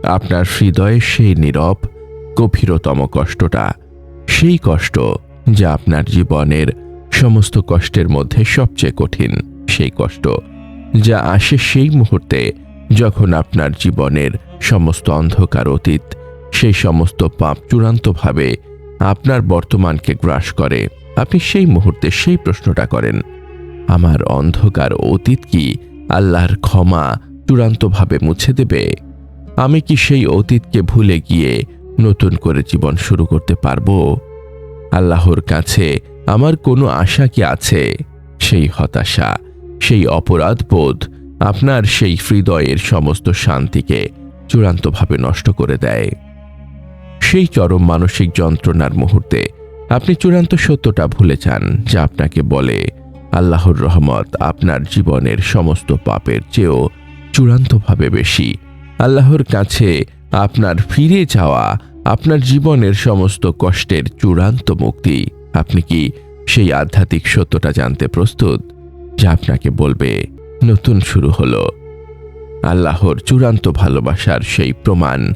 আপনার হৃদয়ে সেই নীরব গভীরতম কষ্টটা, সেই কষ্ট যা আপনার জীবনের সমস্ত কষ্টের মধ্যে সবচেয়ে কঠিন, সেই কষ্ট যা আসে সেই মুহূর্তে যখন আপনার জীবনের সমস্ত অন্ধকার অতীত, সেই সমস্ত পাপ চূড়ান্তভাবে আপনার বর্তমানকে গ্রাস করে। আপনি সেই মুহূর্তে সেই প্রশ্নটা করেন, আমার অন্ধকার অতীত কি আল্লাহর ক্ষমা চূড়ান্তভাবে মুছে দেবে? আমি কি সেই অতীতকে ভুলে গিয়ে নতুন করে জীবন শুরু করতে পারবো? আল্লাহর কাছে আমার কোনো আশা কি আছে? সেই হতাশা, সেই অপরাধবোধ আপনার সেই হৃদয়ের সমস্ত শান্তিকে চূড়ান্তভাবে নষ্ট করে দেয়। সেই চরম মানসিক যন্ত্রণার মুহূর্তে আপনি চূড়ান্ত সত্যটা ভুলে যান, যা আপনাকে বলে আল্লাহর রহমত আপনার জীবনের সমস্ত পাপের চেয়েও চূড়ান্তভাবে বেশি। আল্লাহর কাছে আপনার ফিরে যাওয়া আপনার জীবনের সমস্ত কষ্টের চূড়ান্ত মুক্তি। আপনি কি সেই আধ্যাত্মিক সত্যটা জানতে প্রস্তুত, যা আপনাকে বলবে নতুন শুরু হলো? আল্লাহর চূড়ান্ত ভালোবাসার সেই প্রমাণ,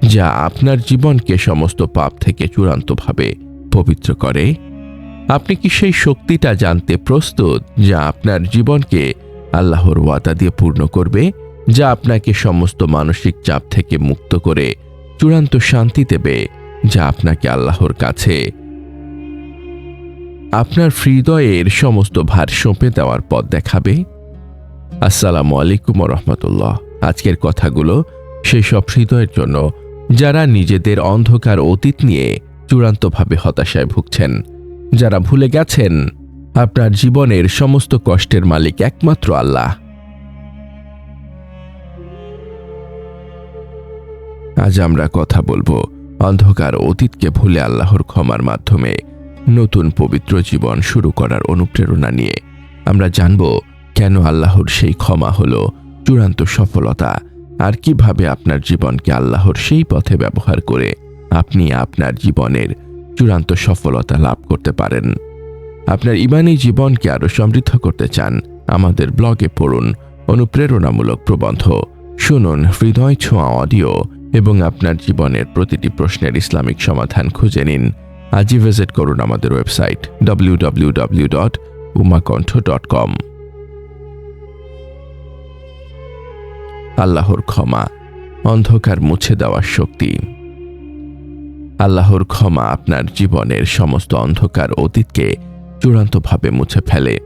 যা আপনার জীবনকে সমস্ত পাপ থেকে চূড়ান্তভাবে পবিত্র করে। আপনি কি সেই শক্তিটা জানতে প্রস্তুত, যা আপনার জীবনকে আল্লাহর ওয়াদা দিয়ে পূর্ণ করবে, যা আপনাকে সমস্ত মানসিক চাপ থেকে মুক্ত করে চূড়ান্ত শান্তি দেবে, যা আপনাকে আল্লাহর কাছে আপনার হৃদয়ের সমস্ত ভার সঁপে দেওয়ার পথ দেখাবে? আসসালামু আলাইকুম ওয়া রাহমাতুল্লাহ। আজকের কথাগুলো সেই সব হৃদয়ের জন্য যারা নিজেদের অন্ধকার অতীত নিয়ে চূড়ান্তভাবে হতাশায় ভুগছেন, যারা ভুলে গেছেন আপনার জীবনের সমস্ত কষ্টের মালিক একমাত্র আল্লাহ। আজ আমরা কথা বলবো অন্ধকার অতীতকে ভুলে আল্লাহর ক্ষমার মাধ্যমে নতুন পবিত্র জীবন শুরু করার অনুপ্রেরণা নিয়ে। আমরা জানব কেন আল্লাহর সেই ক্ষমা হলো চূড়ান্ত সফলতা, আর কিভাবে আপনার জীবনকে আল্লাহর সেই পথে ব্যবহার করে আপনি আপনার জীবনের চূড়ান্ত সফলতা লাভ করতে পারেন। আপনার ঈমানী জীবনকে আরো সমৃদ্ধ করতে চান? আমাদের ব্লগে পড়ুন অনুপ্রেরণামূলক প্রবন্ধ, শুনুন হৃদয় ছোঁয়া অডিও এবং আপনার জীবনের প্রতিটি প্রশ্নের ইসলামিক সমাধান খুঁজে নিন। আজই ভিজিট করুন আমাদের ওয়েবসাইট www.umakontho.com। আল্লাহর ক্ষমা, অন্ধকার মুছে দেওয়ার শক্তি। আল্লাহর ক্ষমা আপনার জীবনের সমস্ত অন্ধকার অতীতকে চূড়ান্তভাবে মুছে ফেলে।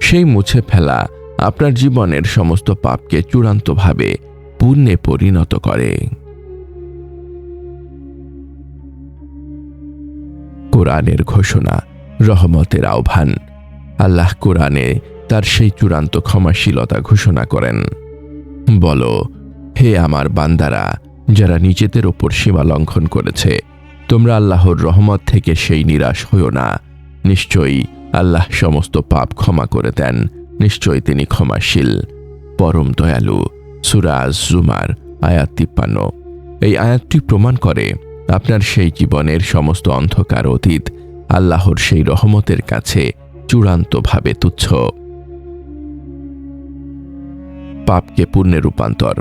সেই মুছে ফেলা আপনার জীবনের সমস্ত পাপকে চূড়ান্তভাবে পুণ্যে পরিণত করে। কোরআনের ঘোষণা, রহমতের আহ্বান। আল্লাহ কোরআনে তার সেই চূড়ান্ত ক্ষমাশীলতা ঘোষণা করেন। বলো, হে আমার বান্দারা যারা নিজেদের ওপর সীমা লঙ্ঘন করেছে, তোমরা আল্লাহর রহমত থেকে সেই নিরাশ হইও না। নিশ্চয়ই আল্লাহ সমস্ত পাপ ক্ষমা করে দেন। নিশ্চয়ই তিনি ক্ষমাশীল, পরম দয়ালু। সূরা আজ-জুমার আয়াত 53। এই আয়াতটি প্রমাণ করে আপনার সেই জীবনের সমস্ত অন্ধকার অতীত আল্লাহর সেই রহমতের কাছে চূড়ান্তভাবে তুচ্ছ। পাপকে পুণ্যে রূপান্তর।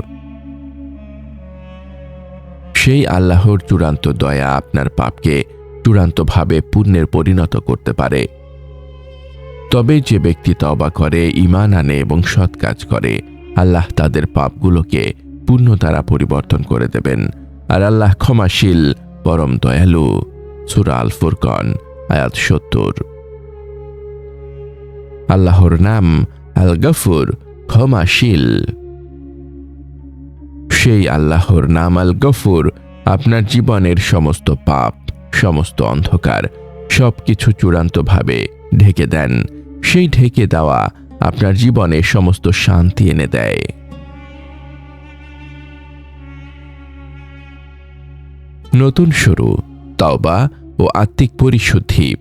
সেই আল্লাহর চূড়ান্ত দয়া আপনার পাপকে চূড়ান্তভাবে পুণ্যের পরিণত করতে পারে। তবে যে ব্যক্তি তওবা করে, ঈমান আনে এবং সৎ কাজ করে, আল্লাহ তাদের পাপগুলোকে পুণ্য দ্বারা পরিবর্তন করে দেবেন। আর আল্লাহ ক্ষমাশীল, পরম দয়ালু। সূরা আল ফুরকান আয়াত 70। আল্লাহর নাম আল গফুর, ক্ষমাশীল। সেই আল্লাহর নাম আল গফুর আপনার জীবনের সমস্ত পাপ, সমস্ত অন্ধকার সবকিছু চূড়ান্তভাবে ঢেকে দেন। সেই ঢেকে দেওয়া আপনার জীবনে সমস্ত শান্তি এনে দেয়। নতুন শুরু, তওবা ও আত্মিক পরিশুদ্ধি।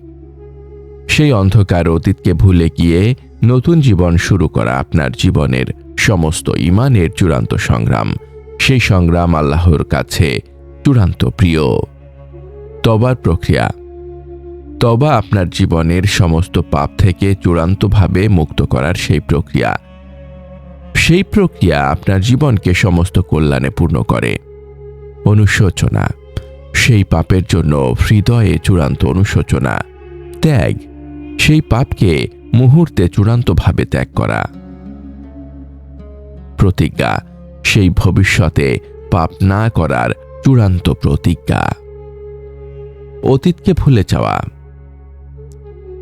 সেই অন্ধকার অতীতকে ভুলে গিয়ে নতুন জীবন শুরু করা আপনার জীবনের সমস্ত ঈমানের চূড়ান্ত সংগ্রাম। সেই সংগ্রাম আল্লাহর কাছে চূড়ান্ত প্রিয়। তওবার প্রক্রিয়া। তওবা আপনার জীবনের সমস্ত পাপ থেকে চূড়ান্তভাবে মুক্ত করার সেই প্রক্রিয়া। সেই প্রক্রিয়া আপনার জীবনকে সমস্ত কল্যাণে পূর্ণ করে। অনুশোচনা, সেই পাপের জন্য হৃদয়ে চূড়ান্ত অনুশোচনা, ত্যাগ, সেই পাপকে মুহূর্তে চূড়ান্তভাবে ত্যাগ করা, প্রতিজ্ঞা, সেই ভবিষ্যতে পাপ না করার চূড়ান্ত প্রতিজ্ঞা, অতীতকে ভুলে যাওয়া,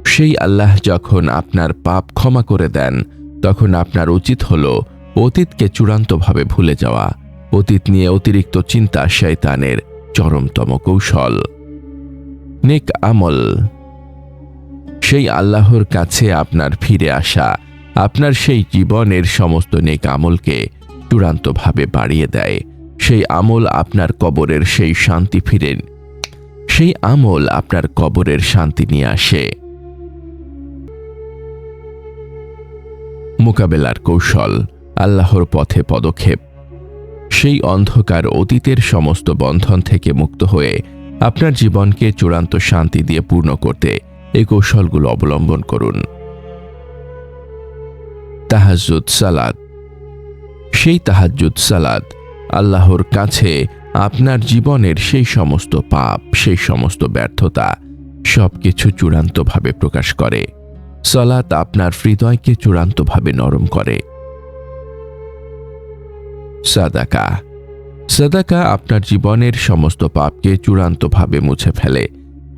সেই আল্লাহ যখন আপনার পাপ ক্ষমা করে দেন তখন আপনার উচিত হল অতীতকে চূড়ান্তভাবে ভুলে যাওয়া। অতীত নিয়ে অতিরিক্ত চিন্তা শয়তানের চরমতম কৌশল। নেক আমল, সেই আল্লাহর কাছে আপনার ফিরে আসা আপনার সেই জীবনের সমস্ত নেক আমলকে চূড়ান্তভাবে বাড়িয়ে দেয়। সেই আমল আপনার কবরের সেই শান্তি সেই আমল আপনার কবরের শান্তি নিয়ে আসে। মোকাবেলার কৌশল, আল্লাহর পথে পদক্ষেপ, সেই অন্ধকার অতীতের সমস্ত বন্ধন থেকে মুক্ত হয়ে আপনার জীবনকে চূড়ান্ত শান্তি দিয়ে পূর্ণ করতে এই কৌশলগুলো অবলম্বন করুন। তাহাজ্জুদ সালাত, সেই তাহাজ্জুদ সালাত আল্লাহর কাছে আপনার জীবনের সেই সমস্ত পাপ, সেই সমস্ত ব্যর্থতা সবকিছু চূড়ান্তভাবে প্রকাশ করে। সালাত আপনার হৃদয়কে চূড়ান্তভাবে নরম করে। সাদাকা, সাদাকা আপনার জীবনের সমস্ত পাপকে চূড়ান্তভাবে মুছে ফেলে।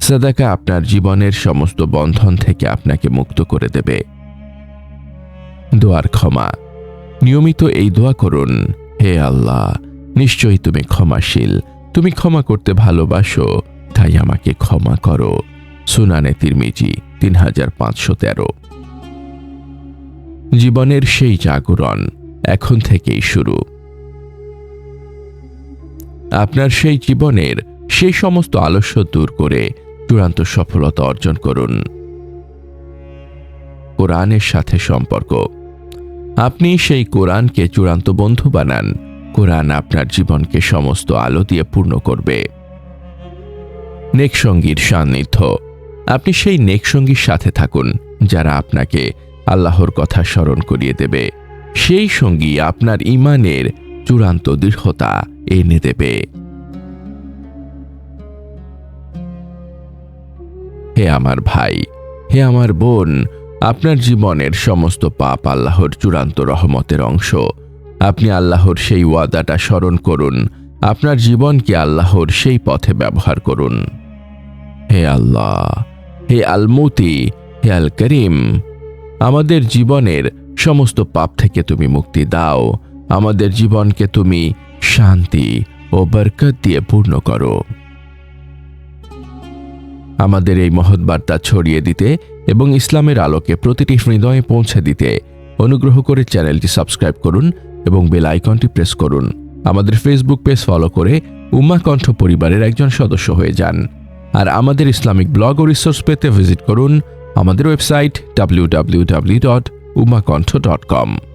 সাদাকা আপনার জীবনের সমস্ত বন্ধন থেকে আপনাকে মুক্ত করে দেবে। দোয়ার ক্ষমা, নিয়মিত এই দোয়া করুন, হে আল্লাহ, নিশ্চয়ই তুমি ক্ষমাশীল, তুমি ক্ষমা করতে ভালোবাসো, তাই আমাকে ক্ষমা করো। সুনানে তিরমিজি 3513। জীবনের সেই জাগরণ এখন থেকেই শুরু। আপনার সেই জীবনের সেই সমস্ত আলস্য দূর করে চূড়ান্ত সফলতা অর্জন করুন। কোরআনের সাথে সম্পর্ক, আপনি সেই কোরআনকে চূড়ান্ত বন্ধু বানান। কোরআন আপনার জীবনকে সমস্ত আলো দিয়ে পূর্ণ করবে। নেকসঙ্গীর সান্নিধ্য, আপনি সেই নেকসঙ্গীর সাথে থাকুন যারা আপনাকে আল্লাহর কথা স্মরণ করিয়ে দেবে। সেই সঙ্গী আপনার ঈমানের চূড়ান্ত দৃঢ়তা এনে দেবে। হে আমার ভাই, হে আমার বোন, আপনার জীবনের সমস্ত পাপ আল্লাহর চূড়ান্ত রহমতের অংশ। আপনি আল্লাহর সেই ওয়াদাটা স্মরণ করুন, আপনার জীবনকে আল্লাহর সেই পথে ব্যবহার করুন। হে আল্লাহ, হে আল মুতি, হে আল করিম, আমাদের জীবনের সমস্ত পাপ থেকে তুমি মুক্তি দাও। আমাদের জীবনকে তুমি শান্তি ও বরকত দিয়ে পূর্ণ করো। আমাদের এই মহৎ বার্তা ছড়িয়ে দিতে এবং ইসলামের আলোকে প্রতিটি হৃদয়ে পৌঁছে দিতে অনুগ্রহ করে চ্যানেলটি সাবস্ক্রাইব করুন এবং বেল আইকনটি প্রেস করুন। আমাদের ফেসবুক পেজ ফলো করে উম্মাহ কণ্ঠ পরিবারের একজন সদস্য হয়ে যান। আর আমাদের ইসলামিক ব্লগ ও রিসোর্স পেতে ভিজিট করুন আমাদের ওয়েবসাইট www.ummahkontho.com।